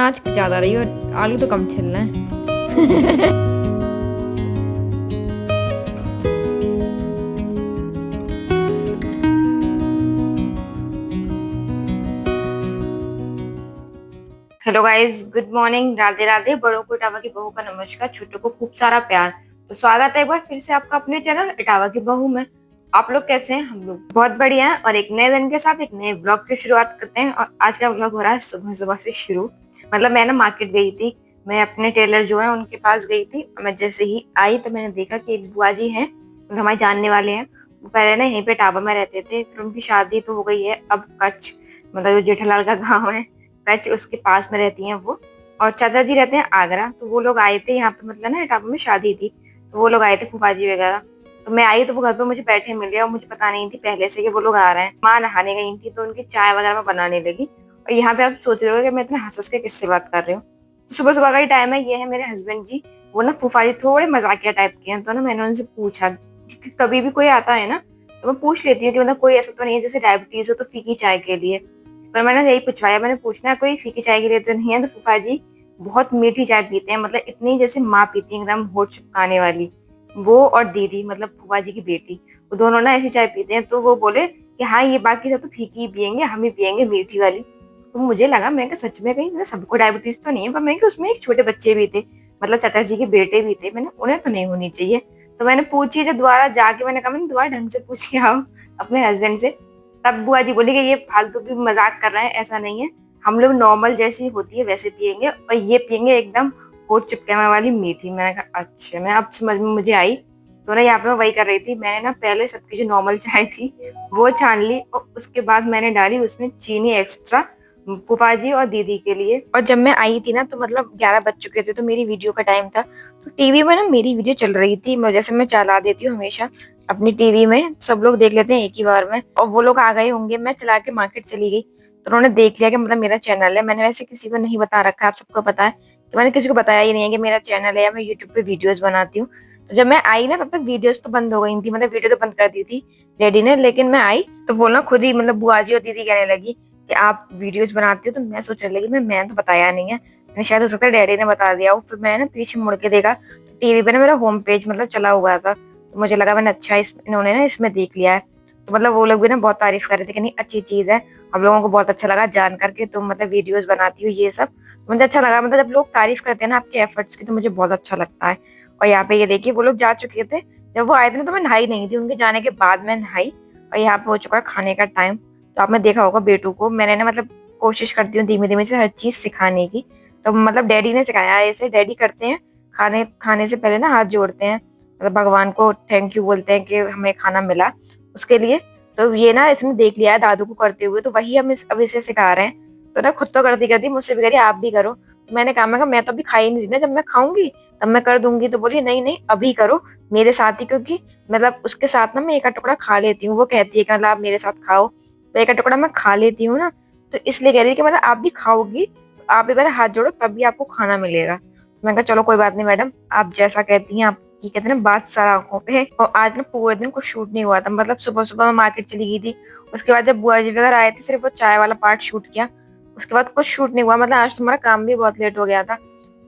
आँच ज़्यादा रही और आलू तो कम छिल रहे हैं। Hello guys, good morning, Radhe Radhe. बड़ों को इटावा की बहू का नमस्कार, छोटों को खूब सारा प्यार। तो स्वागत है एक बार फिर से आपका अपने चैनल इटावा की बहू में। आप लोग कैसे हैं? हम लोग बहुत बढ़िया हैं और एक नए दिन के साथ एक नए ब्लॉग की शुरुआत करते हैं। और आज का ब्लॉग हो रहा है सुबह सुबह से शुरू। मतलब मैं ना मार्केट गई थी, मैं अपने टेलर जो है उनके पास गई थी। और मैं जैसे ही आई तो मैंने देखा कि एक बुआ जी हैं, हमारे जानने वाले हैं। वो पहले ना यहीं पे इटावा में रहते थे, फिर उनकी शादी तो हो गई है अब कच्छ, मतलब जो जेठालाल का गाँव है सच उसके पास में रहती हैं वो। और चाचा जी रहते हैं आगरा। तो वो लोग आए थे यहाँ पे, मतलब ना इटावा में शादी थी तो वो लोग आए थे, फूफा जी वगैरह। तो मैं आई तो वो घर पे मुझे बैठे मिले और मुझे पता नहीं थी पहले से कि वो लोग आ रहे हैं। माँ नहाने गई थी तो उनकी चाय वगैरह मैं बनाने लगी। और यहाँ पे आप सोच रहे हो कि मैं इतना हंस हंस के किससे बात कर रही हूँ। तो सुबह सुबह का ही टाइम है, ये है मेरे हस्बैंड जी। वो ना फूफा जी थोड़े मजाकिया टाइप के हैं, तो ना मैंने उनसे पूछा, क्योंकि कभी भी कोई आता है ना तो मैं पूछ लेती हूँ कि मतलब कोई ऐसा तो नहीं है जैसे डायबिटीज हो तो फीकी चाय के लिए। पर मैंने यही पूछवाया, मैंने पूछना कोई फीकी चाय के लिए तो नहीं है। तो फूफा जी बहुत मीठी चाय पीते हैं, मतलब इतनी जैसे माँ पीती है एकदम होठ चिपकाने वाली। वो और दीदी मतलब फूफा जी की बेटी, वो दोनों ना ऐसी चाय पीते हैं। तो वो बोले कि हाँ ये बाकी सब तो फीकी ही पियेंगे, हम ही पियेंगे मीठी वाली। तो मुझे लगा, मैं सच में कहीं मतलब सबको डायबिटीज तो नहीं है, पर मैं उसमें एक छोटे बच्चे भी थे, मतलब चाचा जी के बेटे भी थे, मैंने उन्हें तो नहीं होनी चाहिए। तो मैंने पूछी, जब दोबारा जाके मैंने कहा मैंने दोबारा ढंग से पूछ के आओ अपने हस्बैंड से। तब बुआ जी बोली कि ये फालतू की मजाक कर रहे हैं, ऐसा नहीं है, हम लोग नॉर्मल जैसी होती है वैसे पियेंगे और ये पियेंगे एकदम होठ चिपकाने वाली मीठी। मैंने कहा अच्छा, मैं अब समझ में मुझे आई। तो ना यहाँ पे मैं वही कर रही थी, मैंने ना पहले सबकी जो नॉर्मल चाय थी वो छान ली और उसके बाद मैंने डाली उसमें चीनी एक्स्ट्रा, फूफा जी और दीदी के लिए। और जब मैं आई थी ना तो मतलब 11 बज चुके थे, तो मेरी वीडियो का टाइम था। तो टीवी में ना मेरी वीडियो चल रही थी, मैं जैसे मैं चला देती हूँ हमेशा अपनी टीवी में, सब लोग देख लेते हैं एक ही बार में। और वो लोग आ गए होंगे, मैं चला के मार्केट चली गई तो उन्होंने देख लिया कि मतलब मेरा चैनल है। मैंने वैसे किसी को नहीं बता रखा, आप सबको पता है कि मैंने किसी को बताया ही नहीं है कि मेरा चैनल है या मैं यूट्यूब पे वीडियोस बनाती हूँ। तो जब मैं आई ना तब तक वीडियोस तो बंद हो गई थी, मतलब वीडियो तो बंद कर दी थी डैडी ने। लेकिन मैं आई तो बोलना खुद ही मतलब बुआ जी और दीदी कहने लगी कि आप वीडियोस बनाती हो। तो मैं सोचने लगी मैं तो बताया नहीं है, मैंने शायद हो सकता है डैडी ने बता दिया हो। फिर मैंने पीछे मुड़ के देखा, टीवी पे ना मेरा होम पेज मतलब चला हुआ था। तो मुझे लगा मैंने अच्छा इन्होंने ना इसमें देख लिया है। तो मतलब वो लोग भी ना बहुत तारीफ कर रहे थे कि नहीं अच्छी चीज है, हम लोगों को बहुत अच्छा लगा जान करके तुम मतलब वीडियोस बनाती हो ये सब। तो मुझे अच्छा लगा, मतलब जब लोग तारीफ करते हैं ना आपके एफर्ट्स की तो मुझे बहुत अच्छा लगता है। और यहाँ पे ये देखिए वो लोग जा चुके थे, जब वो आए थे ना तो मैं नहाई नहीं थी, उनके जाने के बाद मैं नहाई। और यहाँ पे हो चुका है खाने का टाइम। तो आपने देखा होगा बेटू को मैंने ना मतलब कोशिश करती हूँ धीमे धीमे से हर चीज सिखाने की। तो मतलब डैडी ने सिखाया है, ऐसे डैडी करते हैं खाने खाने से पहले ना हाथ जोड़ते हैं, मतलब भगवान को थैंक यू बोलते हैं कि हमें खाना मिला उसके लिए। तो ये ना इसने देख लिया है दादू को करते हुए, तो वही हम अब इसे सिखा रहे हैं। तो ना खुद तो करती करती मुझसे भी करी आप भी करो। तो मैंने कहा मैं तो अभी खा ही नहीं रही ना, जब मैं खाऊंगी तब मैं कर दूंगी। तो बोली नहीं नहीं अभी करो मेरे साथ ही, क्योंकि मतलब उसके साथ ना मैं एक टुकड़ा खा लेती हूँ। वो कहती है कि मतलब आप मेरे साथ खाओ, तो एक टुकड़ा मैं खा लेती हूँ ना। तो इसलिए कह रही है कि मतलब आप भी खाओगी तो आप भी पहले हाथ जोड़ो तभी आपको खाना मिलेगा। तो मैंने कहा चलो कोई बात नहीं मैडम, आप जैसा कहती हैं, आप ये कहते हैं ना बात सारा आंखों पे है। और आज ना पूरे दिन कुछ शूट नहीं हुआ था, मतलब सुबह सुबह मैं मार्केट चली गई थी, उसके बाद जब बुआ जी वगैरह आए थे सिर्फ वो चाय वाला पार्ट शूट किया, उसके बाद कुछ शूट नहीं हुआ। मतलब आज तुम्हारा काम भी बहुत लेट हो गया था।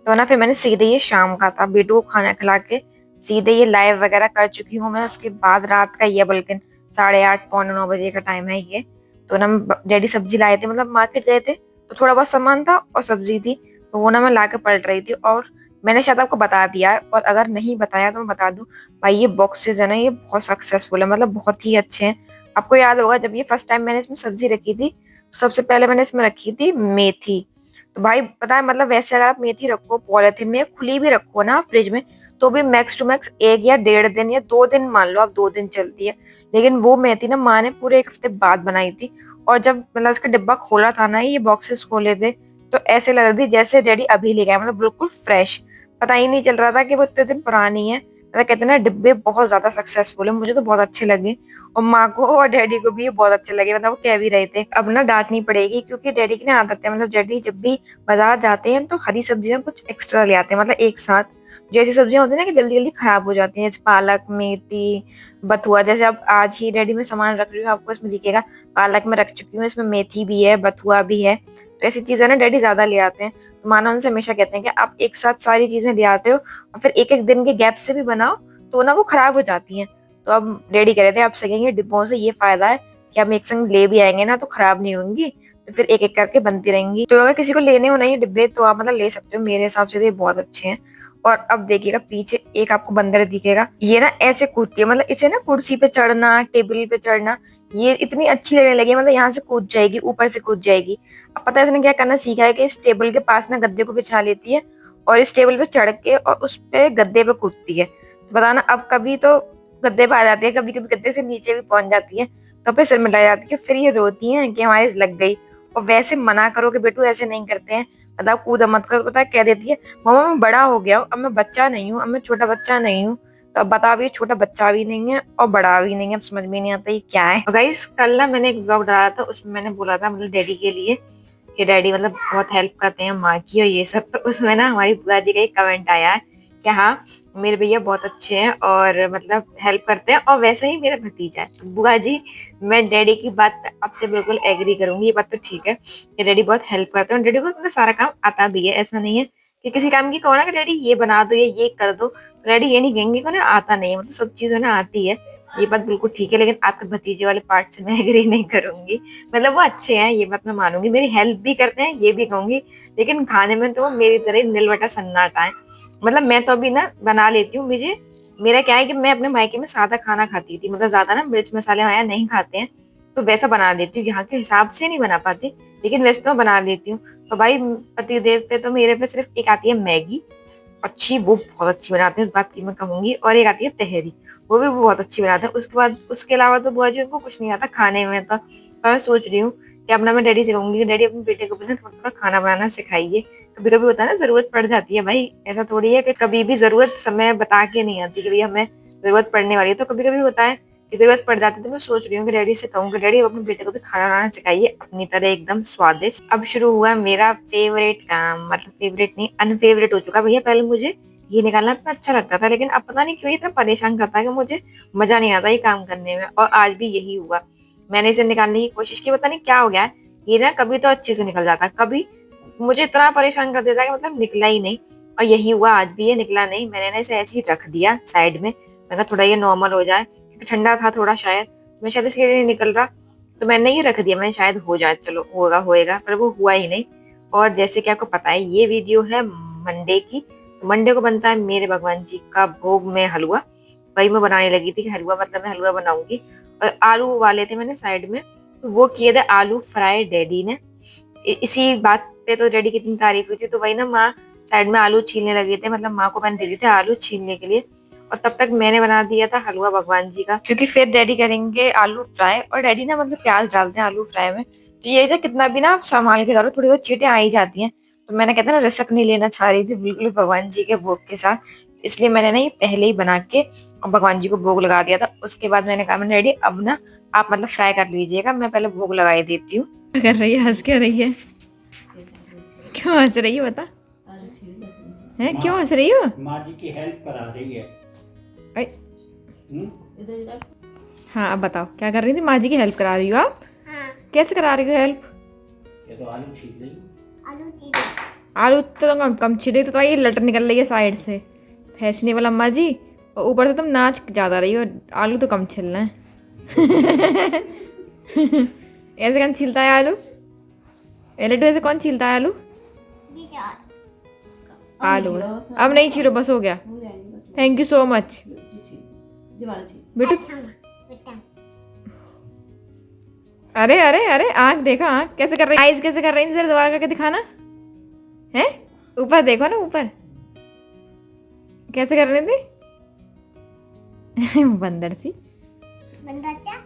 तो ना फिर मैंने सीधे ये शाम का था, बेटू को खाना खिला के सीधे ये लाइव वगैरह कर चुकी हूँ मैं। उसके बाद रात का ये बल्कि 8:30 पौने 9 बजे का टाइम है ये। तो ना डैडी सब्जी लाए थे, मतलब मार्केट गए थे तो थोड़ा बहुत सामान था और सब्जी थी, तो वो ना मैं ला के पलट रही थी। और मैंने शायद आपको बता दिया है, और अगर नहीं बताया तो मैं बता दूं, भाई ये बॉक्सेस है ना ये बहुत सक्सेसफुल है, मतलब बहुत ही अच्छे हैं। आपको याद होगा जब ये फर्स्ट टाइम मैंने इसमें सब्जी रखी थी तो सबसे पहले मैंने इसमें रखी थी मेथी। तो भाई पता है मतलब वैसे अगर आप मेथी रखो पॉलिथीन में खुली भी रखो ना फ्रिज में, तो भी मैक्स टू मैक्स 1 या 1.5 दिन या 2 दिन, मान लो आप 2 दिन चलती है। लेकिन वो मेथी ना माँ ने पूरे 1 हफ्ते बाद बनाई थी। और जब मतलब इसका डिब्बा खोला था ना, ये बॉक्सेस खोले थे, तो ऐसे लग रही थी जैसे डैडी अभी ले गए, मतलब बिल्कुल फ्रेश। पता ही नहीं चल रहा था कि वो इतने दिन पुरानी है। मतलब कहते हैं ना डिब्बे बहुत ज्यादा सक्सेसफुल है, मुझे तो बहुत अच्छे लगे। और माँ को और डैडी को भी ये बहुत अच्छे लगे, मतलब वो कह भी रहे थे अब ना डांटनी पड़ेगी, क्योंकि डैडी की ना आदत है, मतलब डैडी जब भी बाजार जाते हैं तो हरी सब्जियां कुछ एक्स्ट्रा ले आते हैं, मतलब एक साथ। जो ऐसी सब्जियां होती है ना कि जल्दी जल्दी खराब हो जाती हैं, जैसे पालक, मेथी, बथुआ। जैसे अब आज ही रेडी में सामान रख रही हूँ, आपको इसमें दिखेगा पालक में रख चुकी हूँ, इसमें मेथी भी है, बथुआ भी है। तो ऐसी चीजें ना डैडी ज्यादा ले आते हैं। तो माना उनसे हमेशा कहते हैं कि आप एक साथ सारी चीजें ले आते हो और फिर एक एक दिन के गैप से भी बनाओ तो ना वो खराब हो जाती हैं। तो अब डैडी कह रहे थे आप सकेंगे डिब्बों से, ये फायदा है कि हम एक संग ले भी आएंगे ना तो खराब नहीं होंगी, तो फिर एक एक करके बनती रहेंगी। तो अगर किसी को लेने हो ना ये डिब्बे तो आप मतलब ले सकते हो, मेरे हिसाब से तो ये बहुत अच्छे हैं। और अब देखिएगा पीछे एक आपको बंदर दिखेगा, ये ना ऐसे कूदती है, मतलब इसे ना कुर्सी पे चढ़ना, टेबल पे चढ़ना ये इतनी अच्छी लगने लगी है, मतलब यहाँ से कूद जाएगी, ऊपर से कूद जाएगी। अब पता है इसने क्या करना सीखा है कि इस टेबल के पास ना गद्दे को बिछा लेती है और इस टेबल पे चढ़ के और उस पे गद्दे पे कूदती है। तो बताना अब कभी तो गद्दे पे आ जाती है, कभी कभी गद्दे से नीचे भी पहुंच जाती है, तो फिर सिर में लग जाती है, फिर ये रोती है कि हमारी लग गई। और वैसे मना करो कि बेटू ऐसे नहीं करते हैं, बताओ कूदा मत करो, पता है कह देती है मम्मा मैं बड़ा हो गया हूँ, अब मैं बच्चा नहीं हूँ, अब मैं छोटा बच्चा नहीं हूँ। तो अब बताओ ये छोटा बच्चा भी नहीं है और बड़ा भी नहीं है, अब समझ में नहीं आता ये क्या है। तो गाइस कल ना मैंने एक ब्लॉग डाला था, उसमें मैंने बोला था मतलब डैडी के लिए कि डैडी मतलब बहुत हेल्प करते हैं माँ की और ये सब। तो उसमें ना हमारी बुआ जी का एक कमेंट आया है कि हाँ मेरे भैया बहुत अच्छे हैं और मतलब हेल्प करते हैं और वैसे ही मेरा भतीजा है। तो बुआ जी मैं डैडी की बात आपसे बिल्कुल एग्री करूंगी, ये बात तो ठीक है कि डैडी बहुत हेल्प करते हैं और डैडी को मतलब सारा काम आता भी है। ऐसा नहीं है कि किसी काम की कहो ना कि डैडी ये बना दो या ये कर दो, डैडी ये नहीं कहेंगे कि ना आता नहीं है, मतलब सब चीजें ना आती है। ये बात बिल्कुल ठीक है, लेकिन आपके भतीजे वाले पार्ट से मैं एग्री नहीं करूंगी। मतलब वो अच्छे हैं ये बात मैं मानूंगी, मेरी हेल्प भी करते हैं ये भी कहूंगी, लेकिन खाने में तो वो मेरी तरह ही निलवटा सन्नाटा है। मतलब मैं तो अभी ना बना लेती हूँ, मुझे मेरा क्या है कि मैं अपने मायके में सादा खाना खाती थी, मतलब ज्यादा ना मिर्च मसाले वगैरह नहीं खाते हैं, तो वैसा बना लेती हूँ, यहाँ के हिसाब से नहीं बना पाती लेकिन वैसे तो बना लेती हूँ। तो भाई पतिदेव पे तो मेरे पे सिर्फ एक आती है मैगी अच्छी, वो बहुत अच्छी बनाते हैं, उस बात की मैं कहूंगी, और एक आती है तहरी, वो भी बहुत अच्छी बनाते हैं। उसके बाद उसके अलावा तो बुआ जी उनको कुछ नहीं आता खाने में। तो मैं सोच रही हूँ कि अपना मैं डैडी से कहूंगी कि डैडी अपने बेटे को भी ना थोड़ा थोड़ा खाना बनाना सिखाइए। कभी कभी होता है ना जरूरत पड़ जाती है भाई, ऐसा थोड़ी है कि कभी भी जरूरत समय बता के नहीं आती कि भाई हमें जरूरत पड़ने वाली है, तो कभी कभी होता है कि जरूरत पड़ जाती है। तो मैं सोच रही हूँ कि डैडी से कहूँ कि डैडी अपने बेटे को भी खाना बनाना सिखाइए अपनी तरह एकदम स्वादिष्ट। अब शुरू हुआ मेरा फेवरेट काम, मतलब फेवरेट नहीं अनफेवरेट हो चुका भैया। पहले मुझे ये निकालना इतना अच्छा लगता था, लेकिन अब पता नहीं क्यों इतना परेशान करता है कि मुझे मजा नहीं आता ये काम करने में, और आज भी यही हुआ। मैंने इसे निकालने की कोशिश की, पता नहीं क्या हो गया है, ये ना कभी तो अच्छे से निकल जाता है, कभी मुझे इतना परेशान कर देता है कि मतलब निकला ही नहीं। और यही हुआ आज भी, ये निकला नहीं। मैंने ना इसे ऐसे ही रख दिया साइड में, मैं कहा थोड़ा ये नॉर्मल हो जाए, क्योंकि ठंडा था थोड़ा शायद, मैं शायद इसके लिए नहीं निकल रहा, तो मैंने ये रख दिया, मैं शायद हो जाए, चलो होगा होएगा, पर वो हुआ ही नहीं। और जैसे कि आपको पता है ये वीडियो है मंडे की, मंडे को बनता है मेरे भगवान जी का भोग में हलवा, वही मैं बनाने लगी थी कि हलवा मतलब मैं हलवा बनाऊंगी। और आलू उबाले थे मैंने साइड में, तो वो किए थे आलू फ्राई डैडी ने। इसी बात पे तो डैडी की इतनी तारीफ हुई थी, तो वही ना माँ साइड में आलू छीलने लगे थे, मतलब माँ को मैंने दे दिए थे आलू छीलने के लिए, और तब तक मैंने बना दिया था हलवा भगवान जी का, क्योंकि फिर डैडी करेंगे आलू फ्राई। और डैडी ना मतलब प्याज डालते हैं आलू फ्राई में, तो ये था कितना भी ना आप संभाल के डालो थोड़ी बहुत चीटें आ ही जाती हैं। तो मैंने कहता ना रिस्क नहीं लेना चाह रही थी बिल्कुल भगवान जी के भोग के साथ, इसलिए मैंने ना ये पहले ही बना के और भगवान जी को भोग लगा दिया था। उसके बाद मैंने कहा मैंने डैडी अब ना आप मतलब फ्राई कर लीजिएगा, मैं पहले भोग लगा ही देती हूँ। क्या कर रही है, हंस क्या रही है, क्यों हंस रही है बता, है क्यों हंस रही हो? माँ जी की हेल्प करा रही है। हाँ अब बताओ क्या कर रही थी, माँ जी की हेल्प करा रही हो आप? हाँ। कैसे करा रही हो हेल्प? ये तो आलू छील रही, आलू तो कम छिले, तो ये लटर निकल रही है साइड से, फैशने वाला अम्मा जी, और ऊपर से तुम नाच ज्यादा रही हो, आलू तो कम छिलना है। ऐसे कौन छीलता है आलू? लड्डू ऐसे कौन छीलता है आलू? आलू अब नहीं छीलो, बस हो गया, थैंक यू सो मच बेटू। अरे अरे अरे आँख देखा, आँख कैसे कर रही, आइज कैसे कर रही थी, जरा दोबारा करके दिखाना है, ऊपर देखो ना, ऊपर कैसे कर रही थी। बंदर सी, बंदर क्या?